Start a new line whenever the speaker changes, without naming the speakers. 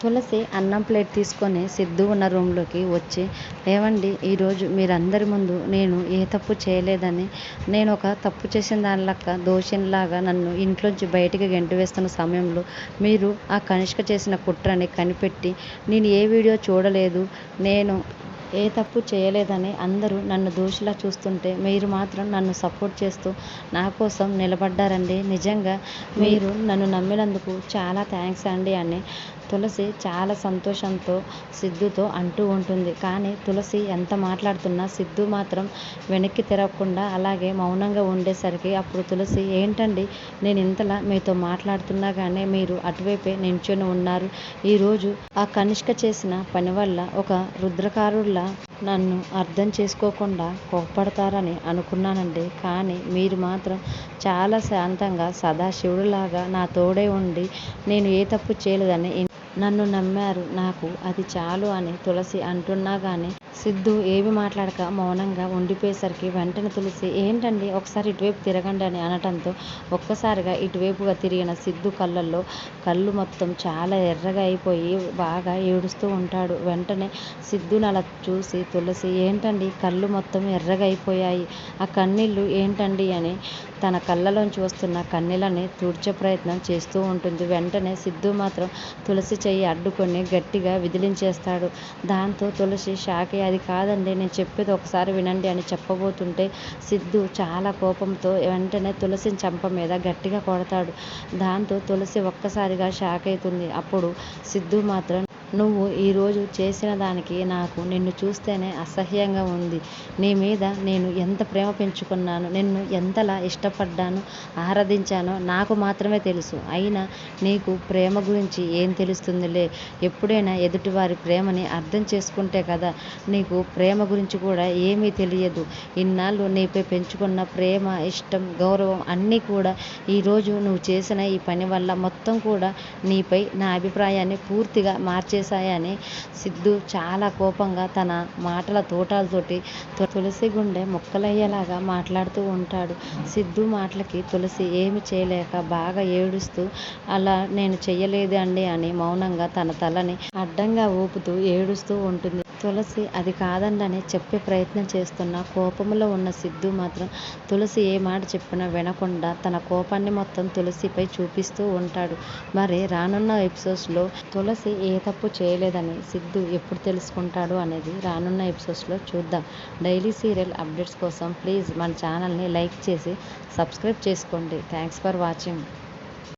తులసి అన్నం ప్లేట్ తీసుకొని సిద్ధు ఉన్న రూమ్లోకి వచ్చి, ఏవండి ఈరోజు మీరందరి ముందు నేను ఏ తప్పు చేయలేదని, నేను ఒక తప్పు చేసిన దానిలక్క దోషినిలాగా నన్ను ఇంట్లోంచి బయటికి గెంటివేస్తున్న సమయంలో మీరు ఆ కనిష్క చేసిన కుట్రని కనిపెట్టి, నేను ఏ వీడియో చూడలేదు, నేను ఏ తప్పు చేయలేదని అందరూ నన్ను దోషిలా చూస్తుంటే మీరు మాత్రం నన్ను సపోర్ట్ చేస్తూ నా కోసం నిలబడ్డారండి. నిజంగా మీరు నన్ను నమ్మినందుకు చాలా థ్యాంక్స్ అండి అని తులసి చాలా సంతోషంతో సిద్ధుతో అంటూ ఉంటుంది. కానీ తులసి ఎంత మాట్లాడుతున్నా సిద్ధు మాత్రం వెనక్కి తిరగకుండా అలాగే మౌనంగా ఉండేసరికి అప్పుడు తులసి, ఏంటండి నేను ఇంతలా మీతో మాట్లాడుతున్నా కానీ మీరు అటువైపే నించొని ఉన్నారు. ఈరోజు ఆ కనిష్క చేసిన పని వల్ల ఒక రుద్రకారుడిలా నన్ను అర్థం చేసుకోకుండా కోప్పడతారని అనుకున్నానండి. కానీ మీరు మాత్రం చాలా శాంతంగా సదాశివుడిలాగా నా తోడే ఉండి నేను ఏ తప్పు చేయలేదని నన్ను నమ్మారు. నాకు అది చాలు అని తులసి అంటున్నా కానీ సిద్ధు ఏమి మాట్లాడక మౌనంగా ఉండిపోయేసరికి వెంటనే తులసి, ఏంటండి ఒకసారి ఇటువైపు తిరగండి అని అనటంతో ఒక్కసారిగా ఇటువైపుగా తిరిగిన సిద్ధు కళ్ళల్లో కళ్ళు మొత్తం చాలా ఎర్రగా అయిపోయి బాగా ఏడుస్తూ ఉంటాడు. వెంటనే సిద్ధుని అలా చూసి తులసి, ఏంటండి కళ్ళు మొత్తం ఎర్రగా అయిపోయాయి, ఆ కన్నీళ్ళు ఏంటండి అని తన కళ్ళలోంచి వస్తున్న కన్నీళ్ళని తుడిచే ప్రయత్నం చేస్తూ ఉంటుంది. వెంటనే సిద్ధు మాత్రం తులసి చెయ్యి అడ్డుకొని గట్టిగా విదిలించేస్తాడు. దాంతో తులసి షాక్ అయ్యి, అది కాదండి నేను చెప్పేది ఒకసారి వినండి అని చెప్పబోతుంటే సిద్ధు చాలా కోపంతో వెంటనే తులసిని చెంప మీద గట్టిగా కొడతాడు. దాంతో తులసి ఒక్కసారిగా షాక్ అవుతుంది. అప్పుడు సిద్ధు మాత్రం, నువ్వు ఈరోజు చేసిన దానికి నాకు నిన్ను చూస్తేనే అసహ్యంగా ఉంది. నీ మీద నేను ఎంత ప్రేమ పెంచుకున్నాను, నిన్ను ఎంతలా ఇష్టపడ్డాను, ఆరాధించానో నాకు మాత్రమే తెలుసు. అయినా నీకు ప్రేమ గురించి ఏం తెలుస్తుందిలే. ఎప్పుడైనా ఎదుటివారి ప్రేమని అర్థం చేసుకుంటే కదా. నీకు ప్రేమ గురించి కూడా ఏమీ తెలియదు. ఇన్నాళ్ళు నీపై పెంచుకున్న ప్రేమ, ఇష్టం, గౌరవం అన్నీ కూడా ఈరోజు నువ్వు చేసిన ఈ పని వల్ల మొత్తం కూడా నీపై నా అభిప్రాయాన్ని పూర్తిగా మార్చేశాయని సిద్ధు చాలా కోపంగా తన మాటల తోటాలతోటి తులసి గుండె ముక్కలయ్యేలాగా మాట్లాడుతూ ఉంటాడు. సిద్ధు మాటలకి తులసి ఏమి చేయలేక బాగా ఏడుస్తూ, అలా నేను చెయ్యలేదు అండి అని మౌనంగా తన తలని అడ్డంగా ఊపుతూ ఏడుస్తూ ఉంటుంది. తులసి అది కాదండి చెప్పే ప్రయత్నం చేస్తున్న కోపంలో ఉన్న సిద్ధు మాత్రం తులసి ఏ మాట చెప్పినా వినకుండా తన కోపాన్ని మొత్తం తులసిపై చూపిస్తూ ఉంటాడు. మరి రానున్న ఎపిసోడ్స్లో తులసి ఏ తప్పు చేయలేదని సిద్ధు ఎప్పుడు తెలుసుకుంటాడు అనేది రానున్న ఎపిసోడ్స్లో చూద్దాం. డైలీ సీరియల్ అప్డేట్స్ కోసం ప్లీజ్ మన ఛానల్ని లైక్ చేసి సబ్స్క్రైబ్ చేసుకోండి. Thanks for watching.